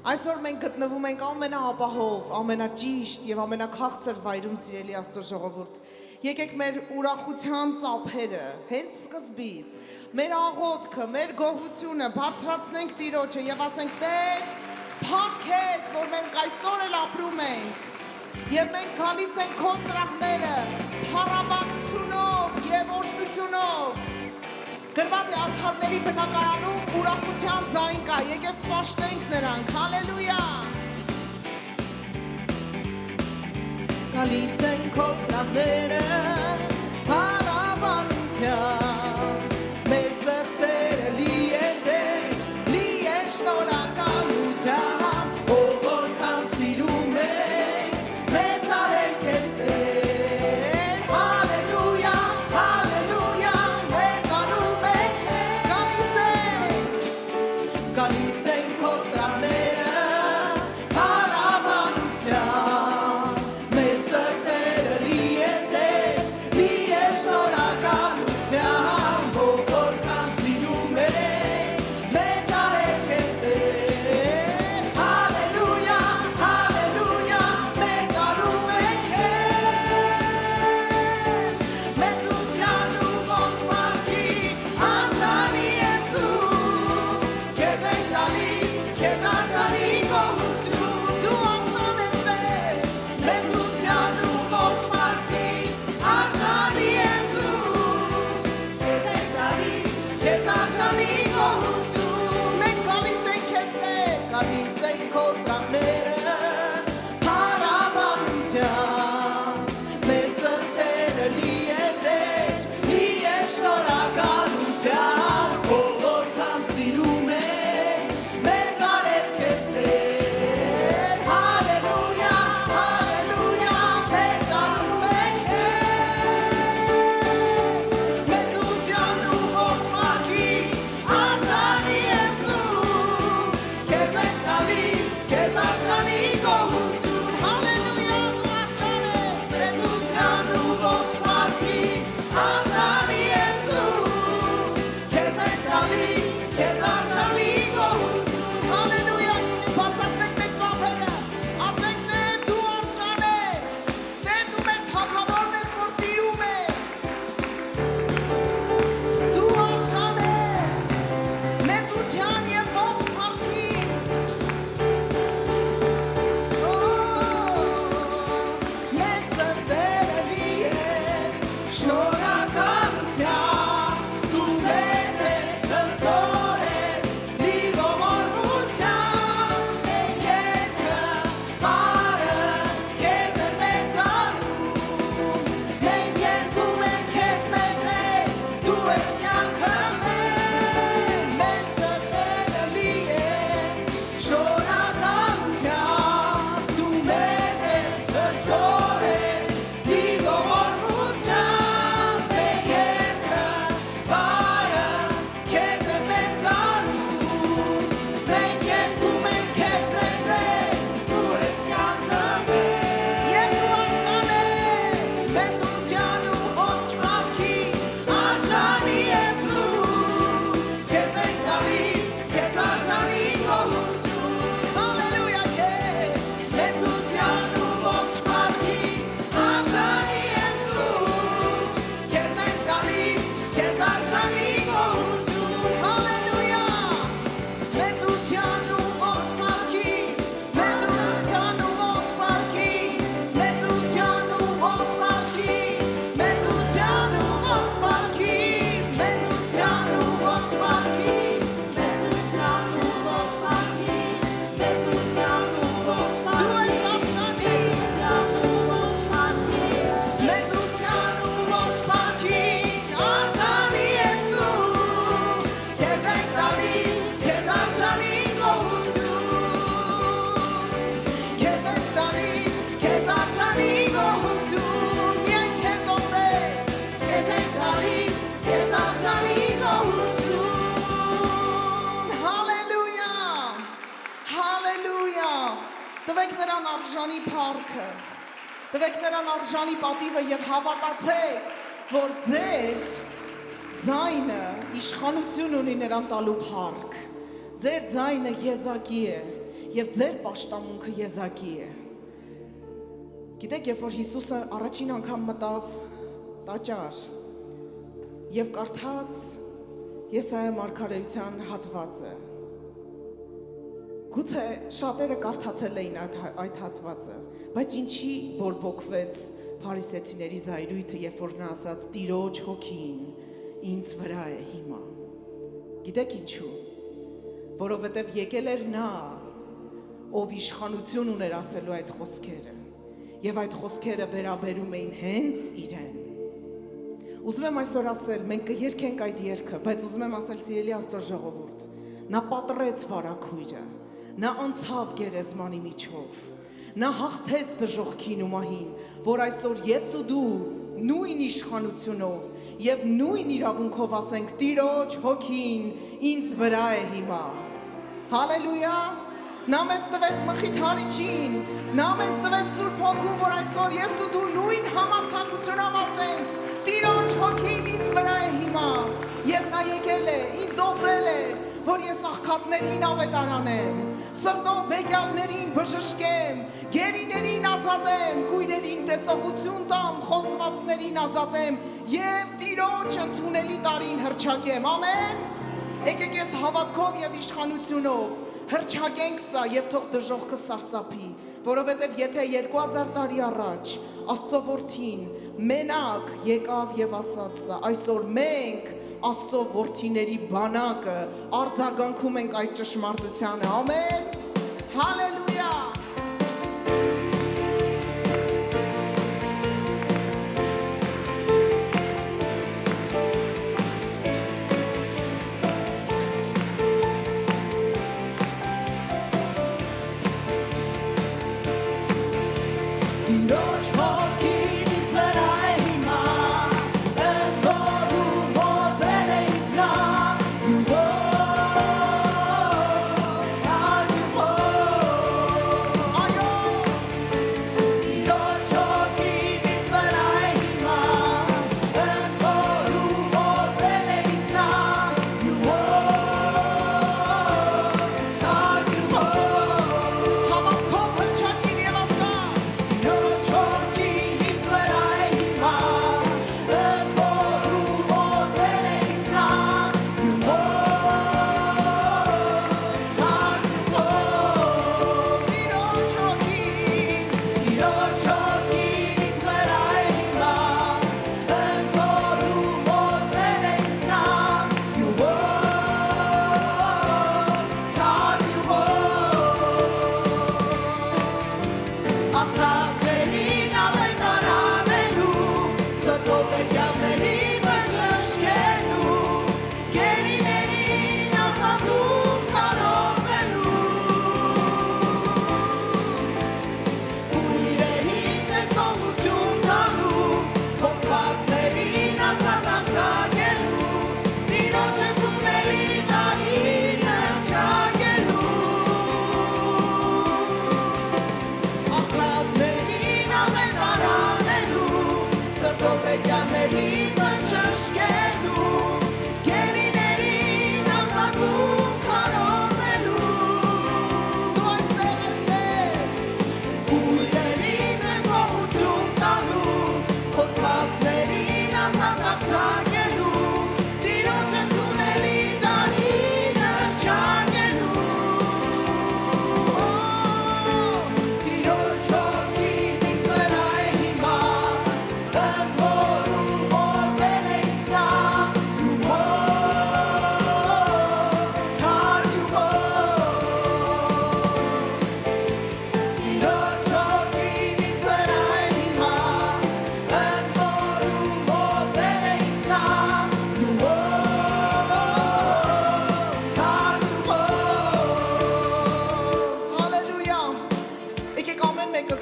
Այսօր մենք գտնվում ենք ամենաապահով, ամենաճիշտ եւ ամենաքաղցր վայրում սիրելի Աստծո ժողովուրդ։ Եկեք մեր ուրախության ծափերը հենց սկզբից, մեր աղոթքը, մեր գոհությունը բարձրացնենք Տիրոջը եւ ասենք Տեր, փառք քեզ, որ մենք այսօր էլ ապրում ենք եւ մենք գալիս ենք քո սրահները փառաբանությունով եւ օրհնությունով։ Գրված է արդարների բնակարանում ուրախության ձայն կա, եկեք պաշտենք նրանք, հալելույա։ Գալիս են քո սրահները փառաբանությամբ, մեր սրտերը լի են Տեր, լի են շնորհակալությամբ, ով որքան սիրում ենք, մեծարել քեզ Տեր, հալելույա, հալելույա, մեծարում ենք Գալիս են քո սրահները փառաբանությամբ, մեր սրտերը լի են Տեր, լի են շնորհակալությամբ, ով որքան սիրում ենք, մեծարել քեզ Տեր, հալելույա, հալելույա, մեծարում ենք քեզ, մեծության ու ողջ մարդի արժանի ես դու, քեզ ենք տալիս, քեզ արժանի գոհություն, դու արժան ես Տեր, մեծության ու ողջ մարդի արժանի ես դու, քեզ ենք տալիս, քեզ արժանի գոհություն, մենք գալիս ենք քեզ Տեր, գալիս ենք քո սրահները փառաբանությամբ, մեր սրտերը լի են Տեր, լի են շնորհակալությամբ, ով որքան սիրում ենք, մեծարել քեզ Տեր, հալելույա, հալելույա, մեծարում ենք քեզ, մեծության ու ողջ մարդի արժանի ես դու, քեզ ենք տալիս, քեզ արժանի գոհություն, հալելույա, դու արժան ես, մեծության ու ողջ մարդի արժանի ես դու, քեզ ենք տալիս, քեզ արժանի գոհություն, հալելույա, բացատրենք մեր ծափերը, ասենք Տեր դու արժան ես, Տեր դու մեր թագավորն ես, որ տիրում ես, դու արժան ես, մեծության և ողջ մարդի, մեր սրտերը լի են շնորհակալությամբ, դու մեծ ես, հզոր ես, լի ողորմությամբ, մեր երգը, պարը, քեզ են մեծարում, մենք երգում ենք քեզ մեր Տեր, դու ես կյանքը մեր սրտերը լի են շնորհակալությամբ, դու մեծ ես, հզոր ես, լի ողորմությամբ, մեր երգը, պարը, քեզ են մեծարում, մենք երգում ենք քեզ մեր Տեր, դու ես կյանքը և դու արժան ես, մեծության ու ողջ մարդի արժանի ես դու, քեզ ենք տալիս, քեզ արժանի գոհություն, հալելույա քեզ, մեծության ու ողջ մարդի արժանի ես դու, քեզ ենք տալիս, քեզ արժանի գոհություն, հալելույա, մեծության ու ողջ մարդի, մեծության ու ողջ մարդի, մեծության ու ողջ մարդի, մեծության ու ողջ մարդի, մեծության ու ողջ մարդի, մեծության ու ողջ մարդի, մեծության ու ողջ մարդի, դու ես արժանի, մեծության ու ողջ մարդի, արժանի ես դու, քեզ ենք տալիս, քեզ արժանի գոհություն, քեզ ենք տալիս, քեզ արժանի գոհություն, միայն քեզ ով Տեր, քեզ ենք տալիս, քեզ արժանի գոհություն, հալելույա, հալելույա, տվեք նրան արժանի փառքը, տվեք նրան արժանի պատիվը եւ հավատացեք, որ ձեր ձայնը իշխանություն ունի նրան տալու փառք, ձեր ձայնը եզակի է Եվ ձեր պաշտամունքը եզակի է։ Գիտեք, երբ որ Հիսուսը առաջին անգամ մտավ տաճար եւ կարդաց Եսայիա մարգարեության հատվածը, գուցե շատերը կարդացել էին այդ հատվածը, բայց ինչի բորբոքվեց փարիսեցիների զայրույթը, երբ որ նա ասաց Տիրոջ հոգին ինձ վրա է հիմա։ Գիտեք ինչու։ Որովհետև եկել էր նա, ով իշխանություն ուներ ասելու այդ խոսքերը, եւ այդ խոսքերը վերաբերում էին հենց իրեն։ Ուզում եմ այսօր ասել, մենք կերքենք այդ երգը, բայց ուզում եմ ասել սիրելի Աստծո ժողովուրդ, նա պատռեց վարագույրը, նա անցավ գերեզմանի միջով, նա հաղթեց դժոխքին ու մահին, որ այսօր ես ու դու նույն իշխանությունով եւ նույն իրավունքով ասենք Տիրոջ հոգին ինձ վրա է հիմա։ Հալելույա։ Նա մեզ տվեց Մխիթարիչին, նա մեզ տվեց Սուրբ Հոգուն, որ այսօր ես ու դու նույն համարձակությունով ասենք Տիրոջ հոգին ինձ վրա է հիմա, եւ նա եկել է, ինձ օծել է, որ ես աղքատներին ավետարանեմ, սրտով բեկյալներին բժշկեմ, գերիներին ազատեմ, կույրերին տեսողություն տամ, խոցվածներին ազատեմ եւ Տիրոջ ընդունելի տարին հռչակեմ, ամեն։ Եկեք ես հավատքով եւ իշխանությունով հռչակենք սա եւ թող դժոխքը սարսափի, որովհետեւ եթե 2000 տարի առաջ Աստծո որդին մենակ եկավ եւ ասաց սա, այսօր մենք Աստծո որդիների բանակը արձագանքում ենք այդ ճշմարտությանը, ամեն, հալելույա։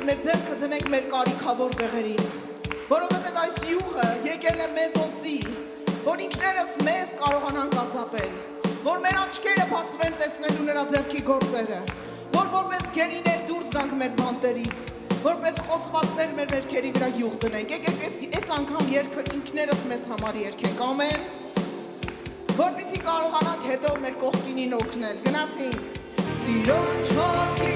մեր ձեռքը դնենք մեր կարիքավոր տեղերին, որովհետև այս յուղը եկել է մեզ օծի, որ ինքներս մեզ կարողանանք ազատել, որ մեր աչքերը բացվեն տեսնելու նրա ձեռքի գործերը, որ որպես գերիներ դուրս գանք մեր բանտերից, որպես խոցվածներ մեր վերքերի վրա յուղ դնենք, եկեք այս անգամ երգը ինքներս մեզ համար երգենք, ամեն, որպեսզի կարողանանք հետո մեր կողքինին օգնել, գնացինք, Տիրոջ հոգի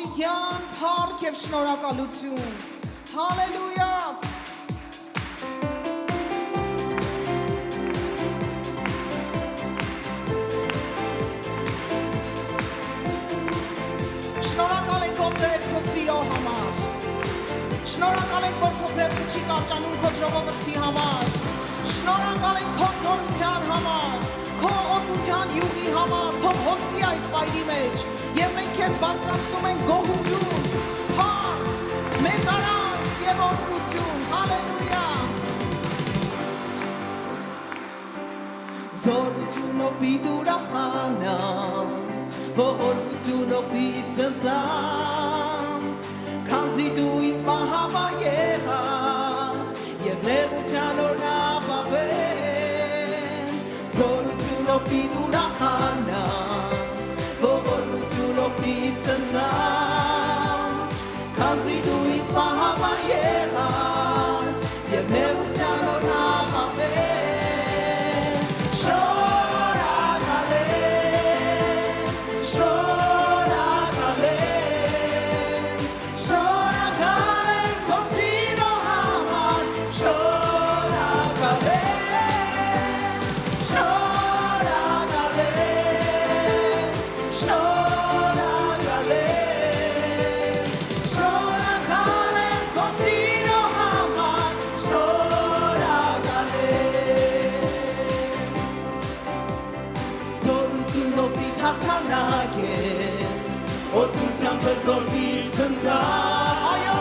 Հավիտյան, փառք եւ շնորհակալություն։ Հալելույա։ Շնորհակալ ենք ով Տեր քո սիրո համար։ Շնորհակալ ենք որ քո ձեռքը չի կարճանում քո ժողովրդի համար։ Շնորհակալ ենք քո զորության համար, քո օծության յուղի համար, թող հոսի այս վայրի մեջ եւ մենք քեզ բարձրացնում ենք գոհություն, փառք, մեծարան եւ օրհնություն։ Հալելույա։ Զորությունով պիտուրախանամ, ողորմությունով պիծնծամ, քանզի դու ինձ մահավա եղար եւ նեղության օրնապավեն, զորությունով պիտուրախանամ, ողորմությունով պիծնծամ, քանզի դու ինձ մահավա եղար եւ նեղության օրնապավեն, Զորքի ծնծար, այո,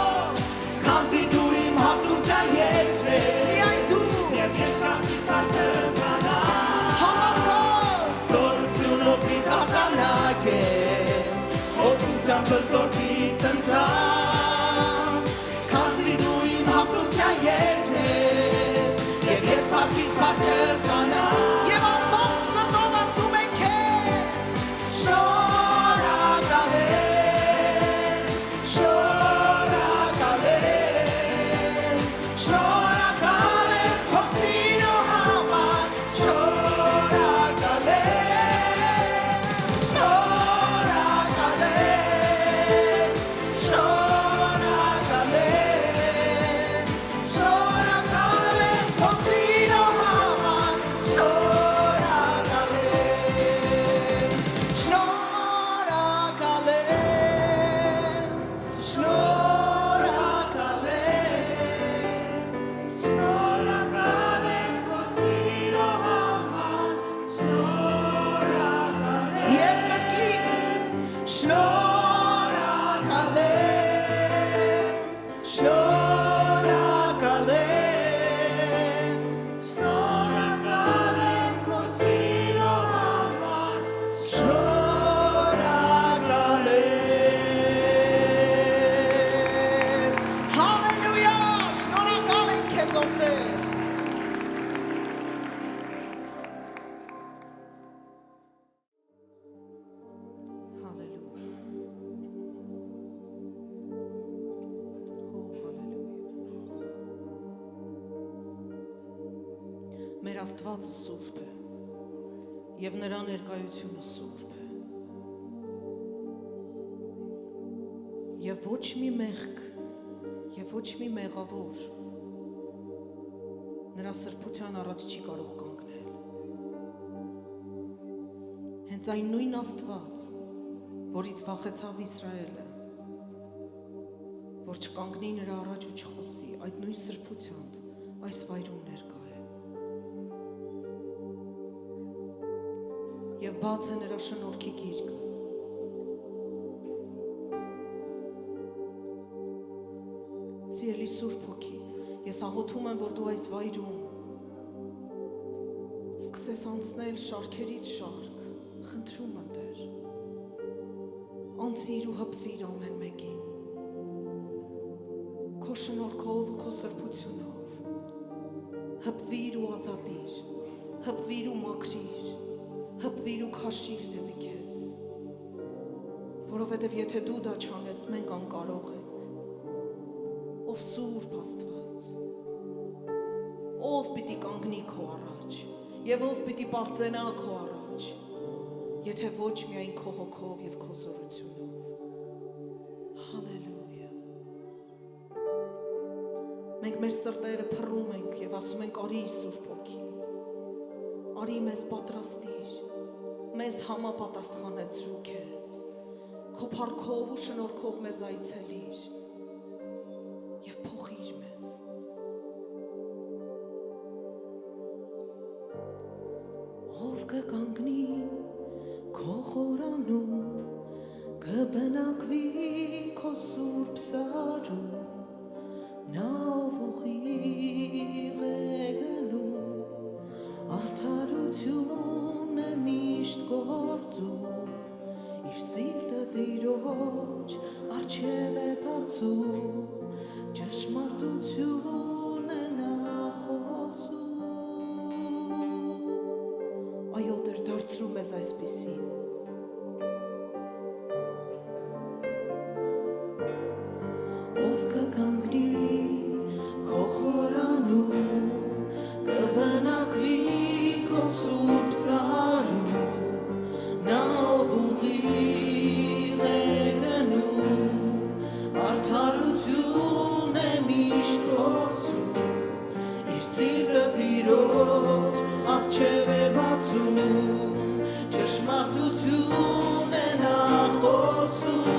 քանզի դու իմ հաղթության երկրես, միայն դու, և ես կամքից ակրկանամ, հավատով, զորությունով պիտախանակ եմ, օծությամբ զորքի ծնծար, քանզի դու իմ հաղթության երկրես, և ես կամքից ակրկանամ, և ամբողջ սրտով ասում ենք քեզ, շնորհակալ եմ, Մեր Աստվածը սուրբ է եւ նրա ներկայությունը սուրբ է եւ ոչ մի մեղք եւ ոչ մի մեղավոր նրա սրբության առաջ չի կարող կանգնել։ Հենց այն նույն Աստված, որից վախեցավ Իսրայելը, որ չկանգնի նրա առաջ ու չխոսի, այդ նույն սրբությամբ այս վայրում ներկա է։ Եվ բաց է նրա շնորհքի գիրկը։ Սիրելի Սուրբ Հոգի, ես աղոթում եմ, որ դու այս վայրում սկսես անցնել շարքերից շարք, խնդրում եմ Տեր, անցիր ու հպվիր ամեն մեկին, քո շնորհքով ու քո սրբությունով, հպվիր ու ազատիր, հպվիր ու մաքրիր, հպվիր ու քաշիր դեպի քեզ, որովհետև եթե դու դա չանես, մենք անկարող ենք, ով սուրբ Աստված, ով պիտի կանգնի քո առաջ, եւ ով պիտի պարծենա քո առաջ, եթե ոչ միայն քո հոգով եւ քո զորությունով։ Մենք մեր սրտերը փռում ենք եւ ասում ենք արի Սուրբ Հոգի։ Արի մեզ պատրաստիր, մեզ համապատասխանեցրու քեզ։ Քո փառքով ու շնորհքով մեզ այցելիր եւ փոխիր մեզ։ Ով կկանգնի քո խորանում, կբնակվի քո սուրբ սարում, նա ով ուղիղ է գնում, արդարություն է միշտ գործում, իր սիրտը Տիրոջ առջև է բացում, ճշմարտություն է նա խոսում։ Այո, Տեր, դարձրու մեզ այսպիսին։ Ով կկանգնի քո խորանում, կբնակվի քո սուրբ սարում, նա ով ուղիղ է գնում, արդարություն է միշտ խոսում, իր սիրտը Տիրոջ առջև է բացում, ճշմարտություն է նա խոսում։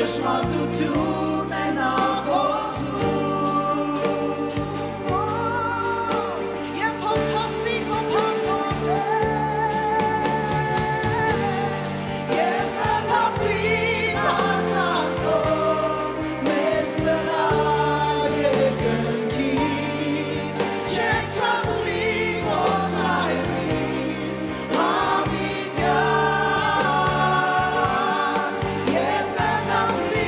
Ճշմարտություն է նա խոսում, և թող թափվի քո փառքով, և կթափվի փառքով մեզ վրա երկնքից, չենք շաշվի քո շահերից հավիտյան, և կթափվի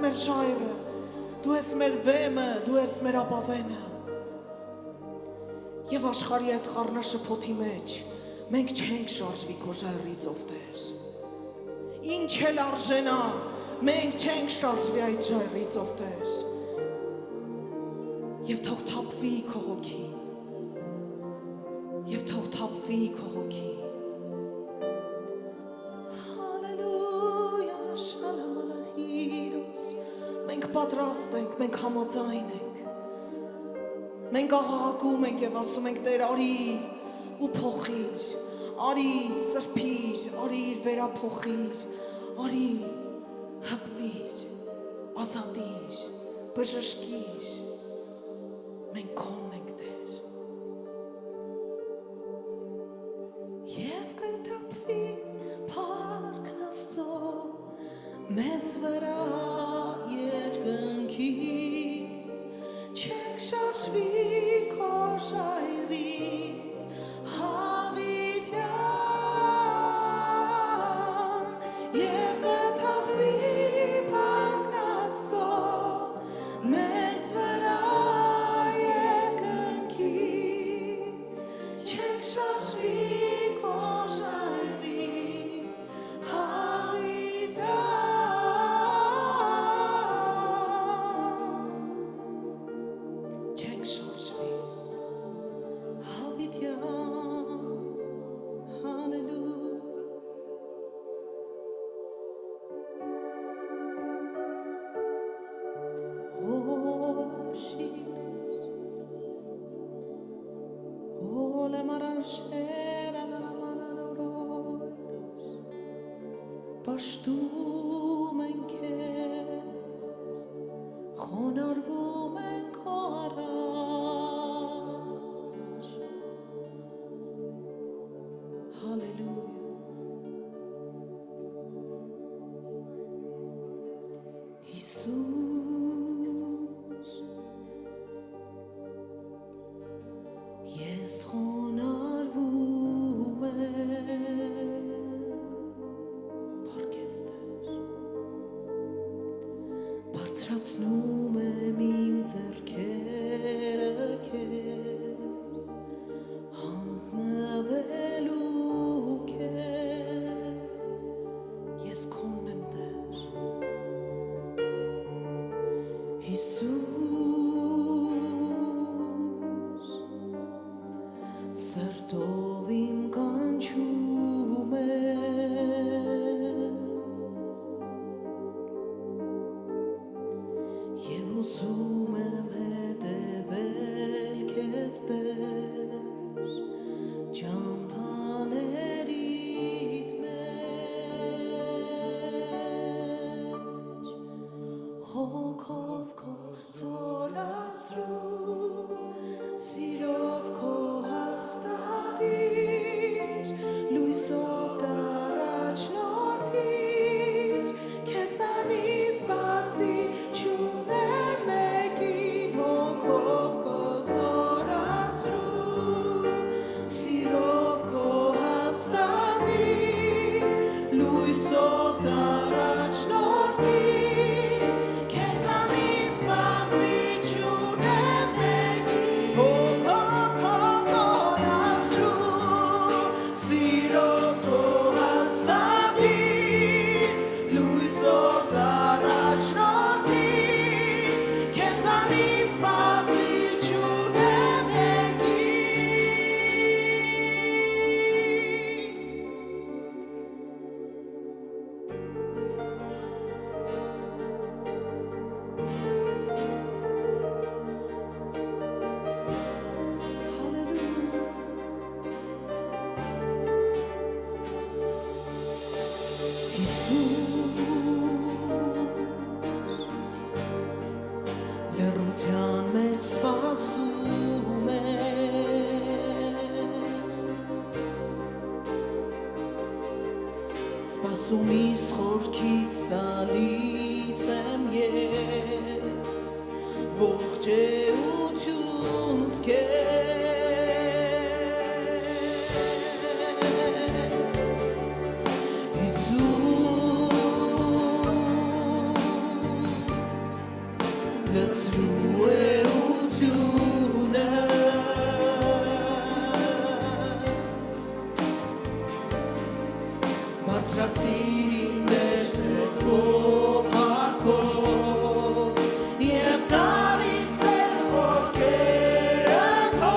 մեր ժայռը, դու ես մեր վեմը, դու ես մեր ապավենը։ Եվ աշխարհի այս խառնաշփոթի մեջ մենք չենք շարժվի քո ժայռից, ով Տեր։ Ինչ էլ արժենա, մենք չենք շարժվի այդ ժայռից, ով Տեր։ Եվ թող թափվի քո հոգի, եւ թող թափվի քո հոգի։ Հալելույա, շալամալահիրուս։ Մենք պատրաստ ենք, մենք համաձայն ենք։ Մենք աղաղակում ենք եւ ասում ենք Տեր, արի ու փոխիր, արի սրբիր, արի վերափոխիր, արի հպվիր, ազատիր, բժշկիր։ Մենք քոնն ենք, Տեր։ Եվ կթափվի փառքն Աստծո մեզ վրա երկնքից, չեք շարժվի քո ժայռից, հավիտյան, եւ կթափվի փառքն Աստծո մեզ վրա երկնքից, չեք շարժվի քո ժայռից, հավիտյան, չենք շարժվի, հավիտյան, հալելույա։ Պաշտում ենք քեզ, խոնարհվում ենք առաջ, հալելույա։ Հիսուս, ես խոնարհվում եմ, փառքես Տեր, բարձրացնում եմ իմ ձեռքերը քեզ, հանձնվելու քեզ, ես քոնն եմ Տեր, Հիսուս, սրտով իմ կանչում եմ, եւ ուզում եմ հետևել քեզ Տեր, ճամփաներիդ մեջ, հոգով քո զորացրու, սիրով քո հաստատիր, լույսով դառաջնորդիր, քեզանից բացի չունեմ մեկին, հոգով քո զորացրու, սիրով քո հաստատիր, լույսով դառաջնորդիր, քեզանից բացի չունեմ մեկին, հոգով քո զորացրու, սիրով քո հաստատիր, լույսով դառաջնորդիր, քեզանից բացի չունեմ լռության մեջ սպասում եմ, սպասումիս խորքից տալիս եմ ես, ողջ էությունս քեզ, Հիսուս, բարձրացիր իմ մեջ քո փառքով եւ տարից դեր խորքերը քո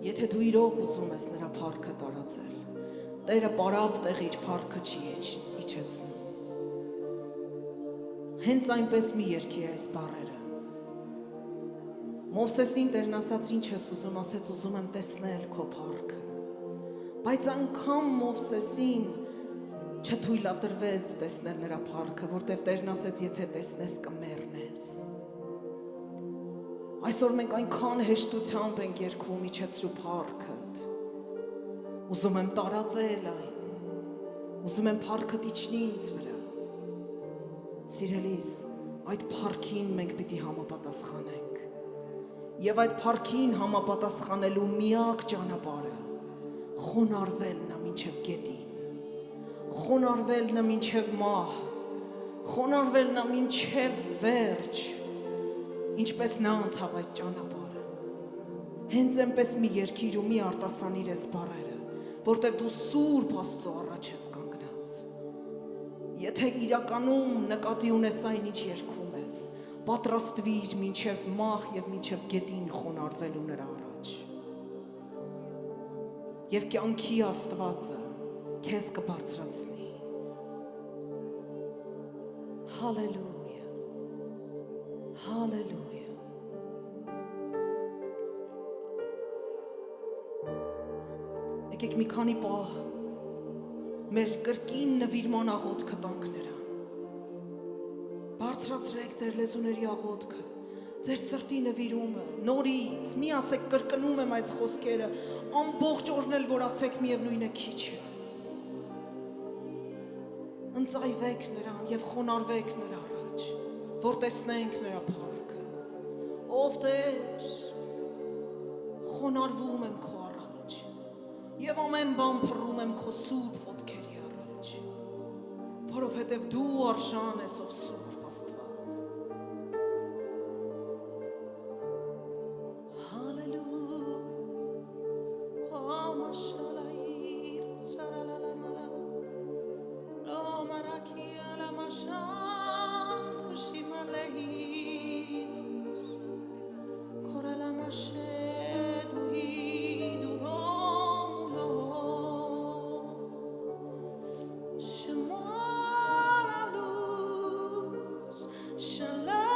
Եթե դու իրոք ուզում ես նրա փառքը տարածել, Տերը պարապ տեղ իր փառքը չի իջեցնում։ Հենց այնպես մի երգի այս բառերը։ Մովսեսին Տերն ասաց, ինչ ես ուզում, ասեց ուզում եմ տեսնել քո փառքը։ Բայց անգամ Մովսեսին չթույլատրվեց տեսնել նրա փառքը, որտեղ Տերն ասեց, եթե տեսնես կմեռնես։ Այսօր մենք այնքան հեշտությամբ ենք երգում իջեցրու փառքդ։ Ուզում եմ տարածել այն, ուզում եմ փառքդ իջնի ինձ վրա։ Սիրելիս, այդ փառքին մենք պիտի համապատասխանենք։ Եվ այդ փառքին համապատասխանելու միակ ճանապարհը խոնարհվելն է մինչև գետին, խոնարհվելն է մինչև մահ, խոնարհվելն է մինչև վերջ, ինչպես նա անցավ այդ ճանապարհը։ Հենց այնպես մի երգիր ու մի արտասանիր ես բառերը, որտեղ դու սուրբ Աստծո առաջ ես կանգնած։ Եթե իրականում նկատի ունես այն, ինչ երգում ես, պատրաստվիր մինչև մահ եւ մինչև գետին խոնարհվելու նրա առաջ։ Եվ կյանքի Աստվածը քեզ կբարձրացնի։ Հալելույա։ Հալելույա։ Եկեք մի քանի պահ մեր կրկին նվիրման աղոթքը տանք նրան։ Բարձրացրեք ձեր լեզուների աղոթքը, ձեր սրտի նվիրումը, նորից, մի ասեք կրկնում եմ այս խոսքերը, ամբողջ օրն էլ որ ասեք միևնույնը քիչ է։ ընծայվեք նրան եւ խոնարհվեք նրա առաջ, որ տեսնենք նրա փառքը։ Ով Տեր, խոնարհվում եմ քո առաջ եւ ամեն բան փռում եմ քո սուրբ ոտքերի առաջ, որովհետեւ դու արժան ես ով սուրբ Աստված։ Հալելույա, ամաշալայր, սարալալամալա, լոմարակիա լամաշան, թուշիմալեհին, կորալամաշեդուի դուրոմուլո, շմալալուս, շալայենու,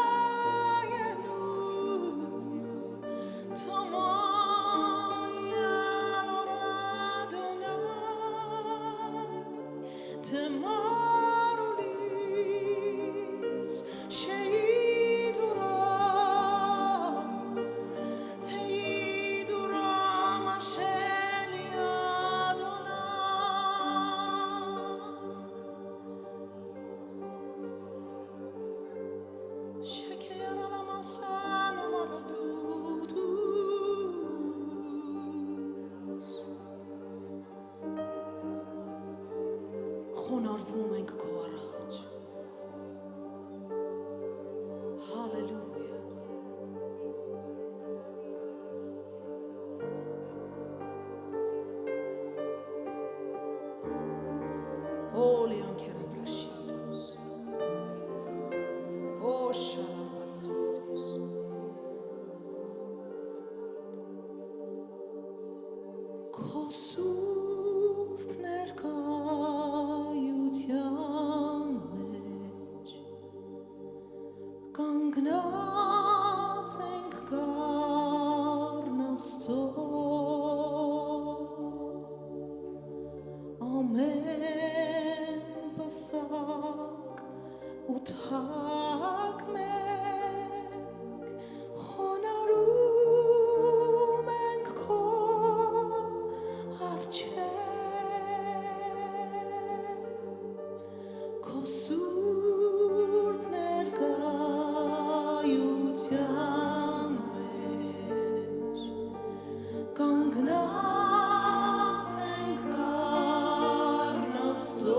թոմոյան օրադոնայ, թմարուլիս, շեիդուրա, թեիդուրա մաշելի ադոնայ, շեքերա լամասան ομարադուդուս, խոնարհվում ենք քո առաջ։ Հալելույա։ Holy Ankerablashidos. Oh Shalabasidos. Քո սուրբ ներկայության մեջ կանգնած ենք գառնաստով, ամեն պսակ ու թակ մենք խոնարհում ենք քո առջև, քո սուրբ ներկայության մեջ կանգնած ենք գառնաստով,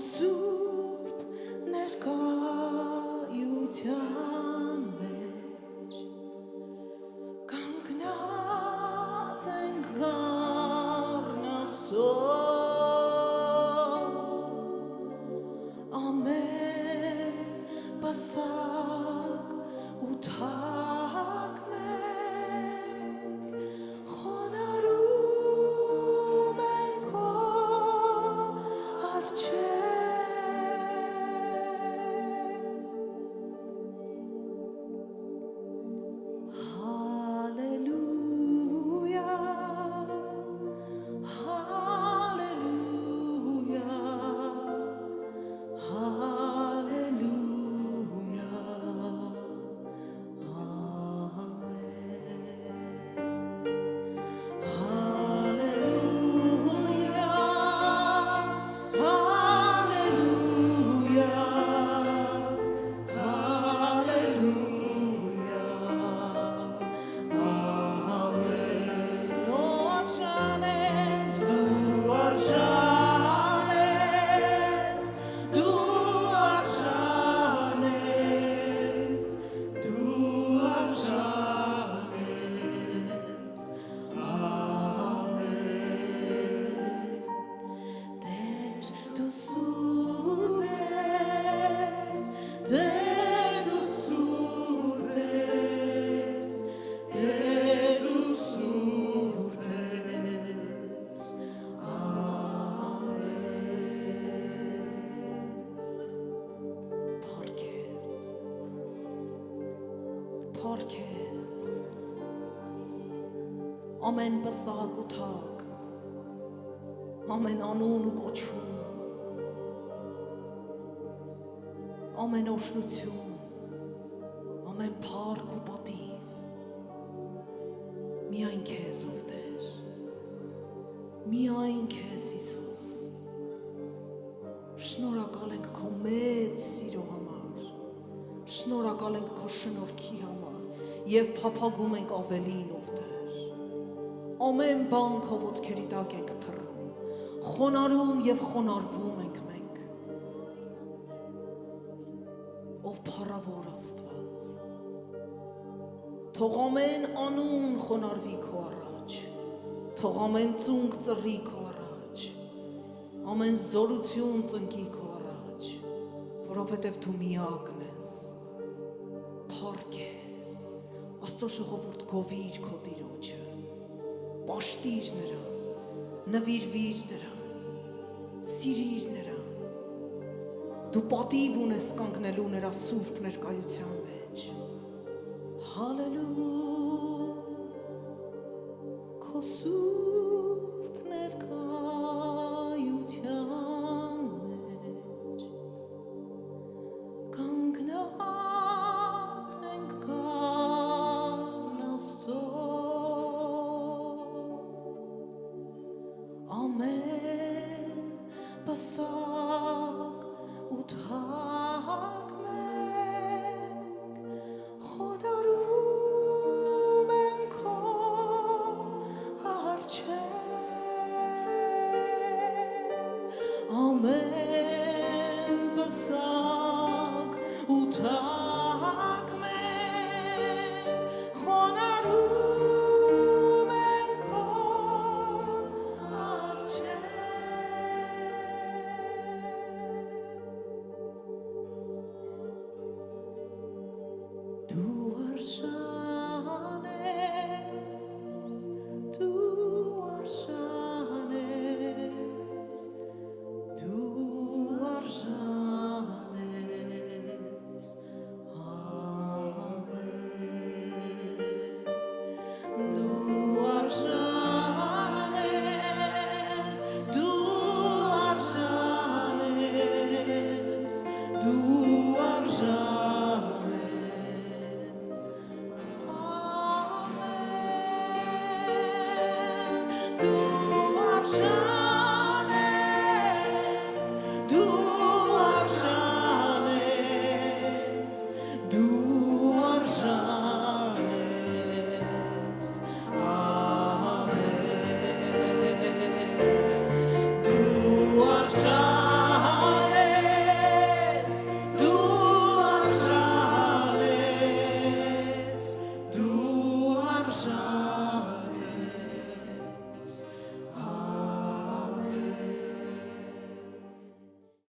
սուրբ ներկայության մեջ կանգնած ենք առնաստով ամեն պասակ ու թակ մենք խոնարհում ենք քո առջև Փառքես ամեն պսակ ու թակ ամեն անուն ու կոչում ամեն օրհնություն ամեն փառք ու պատիվ միայն քեզ ով Տեր միայն քեզ Հիսուս շնորհակալ ենք քո մեծ սիրո համար շնորհակալ ենք քո շնորհքի համար Եվ փափագում ենք ավելին ով Տեր ամեն բան քո ոտքերի տակ ենք թռում խոնարհում եւ խոնարհվում ենք մենք ով փառավոր Աստված թող ամեն անուն խոնարհվի քո առաջ թող ամեն ծունկ ծռի քո առաջ ամեն զորություն ծնկի քո առաջ որովհետեւ դու միակն ես փառք Աստծո ժողովուրդ գովիր քո Տիրոջը, պաշտիր նրան, նվիրվիր նրան, սիրիր նրան, դու պատիվ ունես կանգնելու նրա սուրբ ներկայության մեջ, հալելույա, քո սուրբ ներկայության մեջ, կանգնած ենք Ամեն պսակ ու թակ մենք խոնարհում ենք քո առջև ամեն պսակ ու թակ մենք խոնարհում ենք քո Du